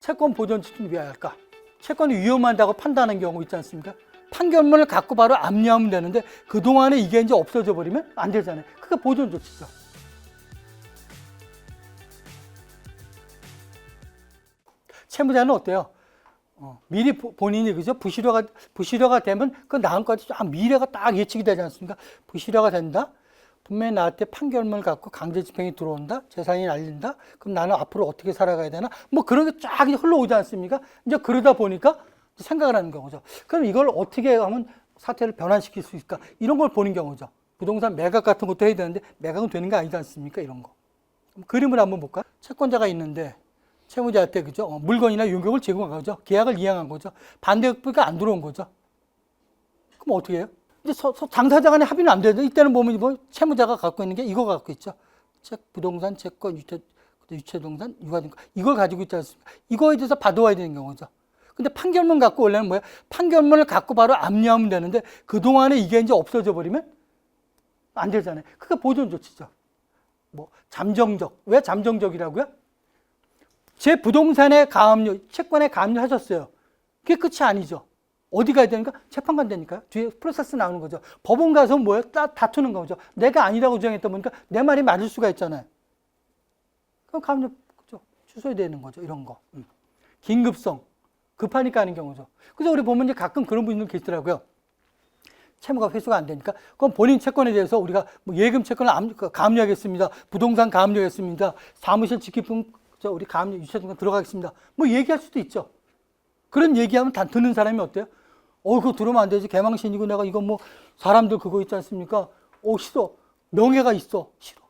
채권 보존 지출을 왜 할까? 채권이 위험하다고 판단하는 경우 있지 않습니까? 판결문을 갖고 바로 압류하면 되는데 그동안에 이게 이제 없어져 버리면 안 되잖아요. 그게 보존 조치죠. 채무자는 어때요? 미리 본인이 그죠? 부실화가 되면 그 다음까지 미래가 딱 예측이 되지 않습니까? 부실화가 된다? 분명히 나한테 판결문을 갖고 강제 집행이 들어온다? 재산이 날린다? 그럼 나는 앞으로 어떻게 살아가야 되나? 뭐 그런 게 쫙 흘러오지 않습니까? 이제 그러다 보니까 생각을 하는 경우죠. 그럼 이걸 어떻게 하면 사태를 변환시킬 수 있을까? 이런 걸 보는 경우죠. 부동산 매각 같은 것도 해야 되는데 매각은 되는 거 아니지 않습니까? 이런 거. 그림을 한번 볼까? 채권자가 있는데 채무자한테 그죠? 물건이나 용역을 제공한 거죠. 계약을 이행한 거죠. 반대급부가 안 들어온 거죠. 그럼 어떻게 해요? 이제 당사자 간에 합의는 안 되죠. 이때는 보면 뭐 채무자가 갖고 있는 게 이거 갖고 있죠. 부동산, 채권, 유체동산, 유가증권 이걸 가지고 있지 않습니까? 이거에 대해서 받아와야 되는 경우죠. 근데 판결문 갖고 원래는 뭐야? 판결문을 갖고 바로 압류하면 되는데 그동안에 이게 이제 없어져 버리면 안 되잖아요. 그게 보존 조치죠. 뭐 잠정적. 왜 잠정적이라고요? 제 부동산에 가압류, 채권에 가압류하셨어요. 그게 끝이 아니죠. 어디 가야 되니까? 재판 간다니까요. 뒤에 프로세스 나오는 거죠. 법원 가서 뭐예요? 다투는 거죠. 내가 아니라고 주장했다 보니까 내 말이 맞을 수가 있잖아요. 그럼 가압류 취소해야 되는 거죠. 이런 거. 긴급성. 급하니까 하는 경우죠. 그래서 우리 보면 이제 가끔 그런 분들 계시더라고요. 채무가 회수가 안 되니까 그럼 본인 채권에 대해서 우리가 뭐 예금 채권을 가압류하겠습니다. 부동산 가압류하겠습니다. 사무실 직기품 우리 가압류 유체증권 들어가겠습니다. 뭐 얘기할 수도 있죠. 그런 얘기하면 다 듣는 사람이 어때요? 그거 들으면 안 되지. 개망신이고 내가 이거 뭐 사람들 그거 있지 않습니까? 싫어. 명예가 있어. 싫어.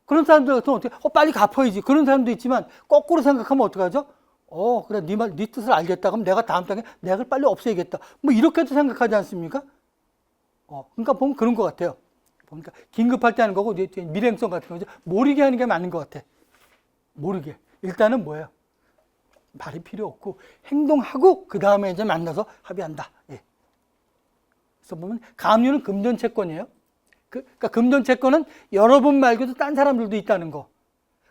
그런 사람들 같으면 어떻게? 빨리 갚아야지. 그런 사람도 있지만 거꾸로 생각하면 어떡하죠? 그래, 네 뜻을 알겠다. 그럼 내가 다음 달에 내가 빨리 없애야겠다. 뭐 이렇게도 생각하지 않습니까? 그러니까 보면 그런 것 같아요. 보니까 긴급할 때 하는 거고 미래행성 같은 거죠. 모르게 하는 게 맞는 것 같아. 모르게. 일단은 뭐예요? 말이 필요 없고 행동하고 그 다음에 이제 만나서 합의한다. 예. 그래서 보면 가압류는 금전 채권이에요. 그러니까 금전 채권은 여러분 말고도 딴 사람들도 있다는 거.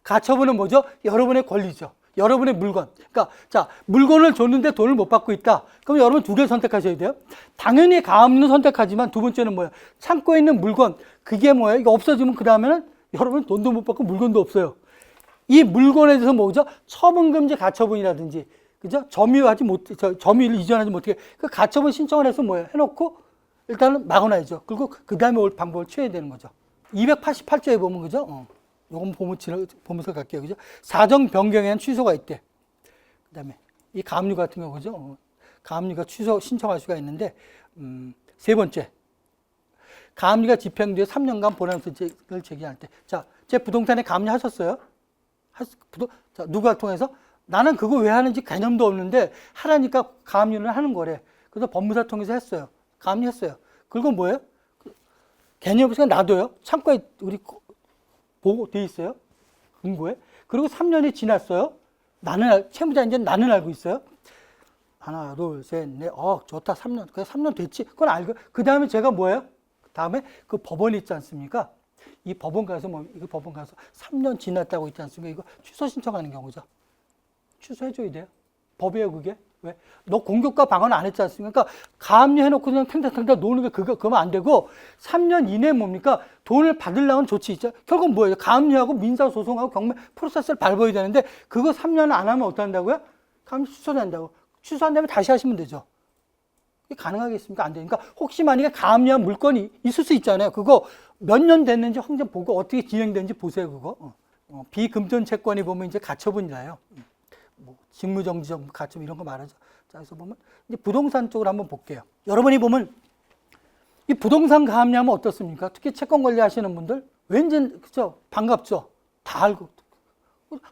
가처분은 뭐죠? 여러분의 권리죠. 여러분의 물건. 그러니까 자 물건을 줬는데 돈을 못 받고 있다. 그럼 여러분 두 개 선택하셔야 돼요. 당연히 가압류는 선택하지만 두 번째는 뭐예요? 창고에 있는 물건. 그게 뭐예요? 이거 없어지면 그 다음에는 여러분 돈도 못 받고 물건도 없어요. 이 물건에 대해서 뭐죠? 처분금지 가처분이라든지, 그죠? 점유를 이전하지 못하게 그 가처분 신청을 해서 뭐예요? 해놓고 일단은 막아놔야죠. 그리고 그 다음에 올 방법을 취해야 되는 거죠. 288조에 보면 그죠? 요건 보면서 갈게요. 그죠? 사정 변경에는 취소가 있대. 그 다음에 이 가압류 같은 경우 그죠? 가압류가 취소 신청할 수가 있는데, 세 번째. 가압류가 집행되어 3년간 보상서를 제기할 때. 자, 제 부동산에 가압류 하셨어요? 자, 누가 통해서? 나는 그거 왜 하는지 개념도 없는데 하라니까 가압류를 하는 거래. 그래서 법무사 통해서 했어요. 가압류 했어요. 그리고 뭐예요? 개념 없으니까 놔둬요. 창고에 우리 보고 돼 있어요. 금고에. 그리고 3년이 지났어요. 채무자 이제 나는 알고 있어요. 하나, 둘, 셋, 넷. 좋다. 3년. 그래 3년 됐지. 그건 알고. 그 다음에 제가 뭐예요? 다음에 그 법원이 있지 않습니까? 이 법원 가서 이거 법원 가서 3년 지났다고 있지 않습니까? 이거 취소 신청하는 경우죠. 취소해줘야 돼요. 법이에요, 그게. 왜? 너 공격과 방어는 안 했지 않습니까? 그러니까 가압류 해놓고 그냥 탱탱탱탱 노는 게 그러면 안 되고 3년 이내에 뭡니까? 돈을 받으려는 조치 있죠. 결국 뭐예요? 가압류하고 민사소송하고 경매 프로세스를 밟아야 되는데 그거 3년 안 하면 어떡한다고요? 가압류 취소된다고. 취소한다면 다시 하시면 되죠. 이게 가능하겠습니까? 안 되니까 혹시 만약에 가압류한 물건이 있을 수 있잖아요. 그거 몇 년 됐는지 항상 보고 어떻게 진행되는지 보세요. 그거. 비금전 채권이 보면 이제 가처분이라요. 뭐 직무정지적 가처분 이런 거 말하죠. 자, 그래서 보면 이제 부동산 쪽으로 한번 볼게요. 여러분이 보면 이 부동산 가압류하면 어떻습니까? 특히 채권 관리하시는 분들 왠지 그죠? 반갑죠. 다 알고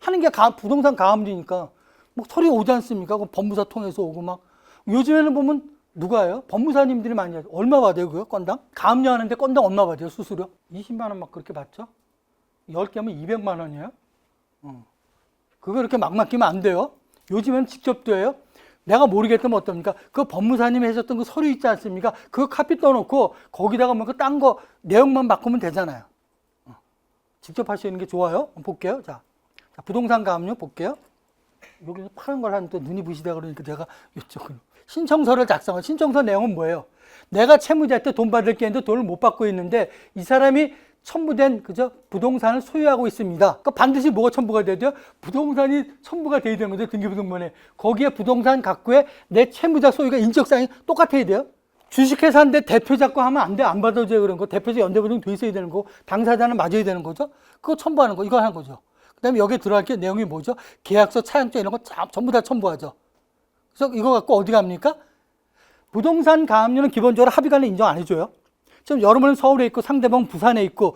하는 게 부동산 가압류니까 뭐 소리 오지 않습니까? 법무사 통해서 오고 막 요즘에는 보면 누가 해요? 법무사님들이 많이 하죠. 얼마 받아요, 그거? 건당? 가압류하는데 건당 얼마 받아요, 수수료? 20만 원 막 그렇게 받죠? 10개 하면 200만 원이에요? 그거 이렇게 막 맡기면 안 돼요. 요즘엔 직접도 해요. 내가 모르겠다면 어떻습니까? 그 법무사님이 하셨던 그 서류 있지 않습니까? 그거 카피 떠놓고 거기다가 뭐 딴 거 내용만 바꾸면 되잖아요. 직접 하시는 게 좋아요. 볼게요. 자, 부동산 가압류 볼게요. 여기서 파란 걸 하는데 눈이 부시다 그러니까 제가 이쪽으로. 신청서를 작성한 신청서 내용은 뭐예요? 내가 채무자한테 돈 받을 게 있는데 돈을 못 받고 있는데 이 사람이 첨부된 부동산을 소유하고 있습니다. 그러니까 반드시 뭐가 첨부가 돼야 돼요? 부동산이 첨부가 돼야 되는 거죠. 등기부등본에. 거기에 부동산 갖고의 내 채무자 소유가 인적사항이 똑같아야 돼요. 주식회사인데 대표 잡고 하면 안 돼. 안 받아줘요. 그런 거. 대표자 연대보증 돼 있어야 되는 거고 당사자는 맞아야 되는 거죠. 그거 첨부하는 거. 이거 하는 거죠. 그 다음에 여기에 들어갈 게 내용이 뭐죠? 계약서, 차양증 이런 거 전부 다 첨부하죠. 그래서 이거 갖고 어디 갑니까? 부동산 가압류는 기본적으로 합의간에 인정 안 해줘요. 지금 여러분은 서울에 있고 상대방은 부산에 있고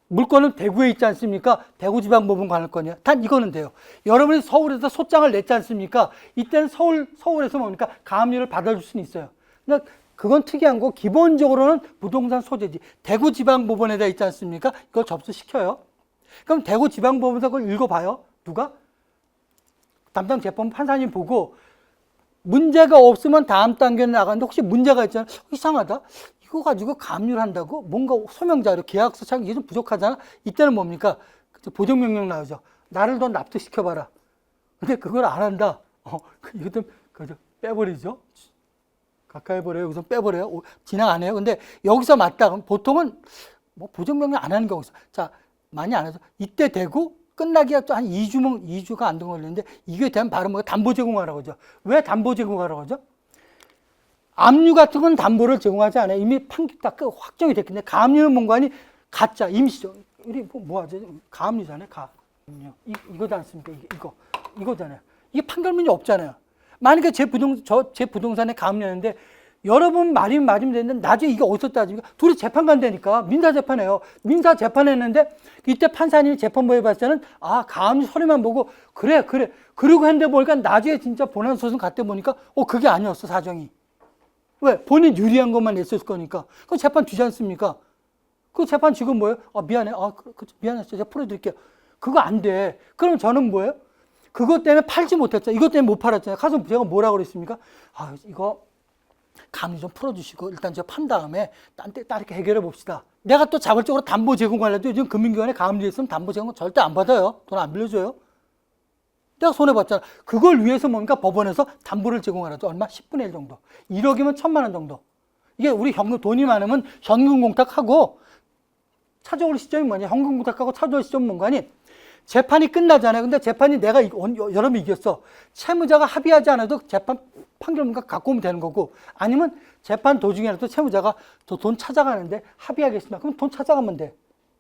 물건은 대구에 있지 않습니까? 대구지방법원 관할권이야. 단 이거는 돼요. 여러분이 서울에서 소장을 냈지 않습니까? 이때는 서울에서 뭡니까? 가압류를 받아줄 수는 있어요. 그러니까 그건 특이한 거. 기본적으로는 부동산 소재지. 대구지방법원에다 있지 않습니까? 이걸 접수시켜요. 그럼 대구지방법원에서 그걸 읽어봐요. 누가? 담당 재판 판사님 보고 문제가 없으면 다음 단계는 나가는데 혹시 문제가 있잖아. 이상하다. 이거 가지고 가압류를 한다고? 뭔가 소명자료, 계약서 참 이게 좀 부족하잖아. 이때는 뭡니까? 보정명령 나오죠. 나를 더 납득시켜봐라. 근데 그걸 안 한다. 이거 좀 빼버리죠. 가까이 해버려요. 여기서 빼버려요. 진행 안 해요. 근데 여기서 맞다. 그럼 보통은 뭐 보정명령 안 하는 경우 있어. 자, 많이 안 하죠. 이때 되고 끝나기가 또 한 2주가 안 된 걸리는데 이게 되면 바로 뭐 담보 제공하라고 하죠. 왜 담보 제공하라고 하죠? 압류 같은 건 담보를 제공하지 않아요. 이미 딱 확정이 됐겠네. 가압류는 뭔가니 가짜, 임시죠. 우리 뭐 하죠? 가압류잖아요. 가압류. 이거지 않습니까? 이거잖아요. 이게 판결문이 없잖아요. 만약에 제 부동산에 가압류였는데 여러분 말이면 맞으면 되는데 나중에 이게 어디서 따집니까? 둘이 재판 간다니까. 민사재판해요. 민사재판했는데 이때 판사님이 재판부에 봤을 때는 가압류 서류만 보고 그래 그러고 했는데 보니까 나중에 진짜 본안소송 갔다 보니까 그게 아니었어. 사정이. 왜? 본인 유리한 것만 냈을 거니까. 그럼 재판 뒤지 않습니까? 그 재판 지금 뭐예요? 미안해. 미안했어요. 제가 풀어드릴게요. 그거 안 돼. 그럼 저는 뭐예요? 그것 때문에 팔지 못했잖아요. 이것 때문에 못 팔았잖아요. 가서 제가 뭐라고 그랬습니까? 이거 가압류 좀 풀어주시고 일단 제가 판 다음에 딴 이렇게 해결해 봅시다. 내가 또 자발적으로 담보 제공하려도 요즘 금융기관에 가압류 있으면 담보 제공 절대 안 받아요. 돈 안 빌려줘요. 내가 손해봤잖아. 그걸 위해서 뭡니까? 법원에서 담보를 제공하라죠. 얼마? 10분의 1 정도. 1억이면 1,000만 원 정도. 이게 우리 돈이 많으면 현금 공탁하고 찾아올 시점이 뭐냐? 현금 공탁하고 찾아올 시점은 뭔가니? 재판이 끝나잖아요. 근데 재판이 내가 여러분이 이겼어. 채무자가 합의하지 않아도 재판 판결문과 갖고 오면 되는 거고 아니면 재판 도중에라도 채무자가 돈 찾아가는데 합의하겠습니다. 그럼 돈 찾아가면 돼.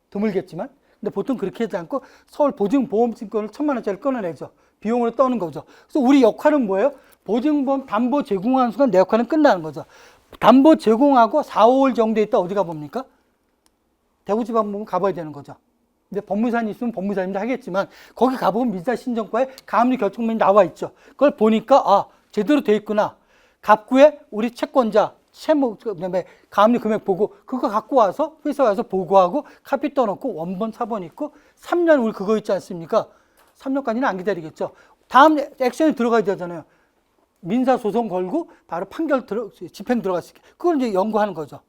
드물겠지만. 근데 보통 그렇게 하지 않고 서울 보증보험증권을 1,000만 원짜리 끊어내죠. 비용으로 떠는 거죠. 그래서 우리 역할은 뭐예요? 보증보험 담보 제공하는 순간 내 역할은 끝나는 거죠. 담보 제공하고 4, 5월 정도 있다 어디 가봅니까? 대구지방법원 가봐야 되는 거죠. 근데 법무사님 있으면 법무사님도 하겠지만 거기 가보면 민사신청과에 가압류 결정문이 나와 있죠. 그걸 보니까 제대로 돼 있구나. 갑구에 우리 채권자 채무 그다음에 가압류 금액 보고 그거 갖고 와서 회사 와서 보고하고 카피 떠놓고 원본 사본 있고 3년 우리 그거 있지 않습니까? 3년까지는 안 기다리겠죠. 다음 액션이 들어가야 되잖아요. 민사소송 걸고 바로 집행 들어갈 수 있게. 그걸 이제 연구하는 거죠.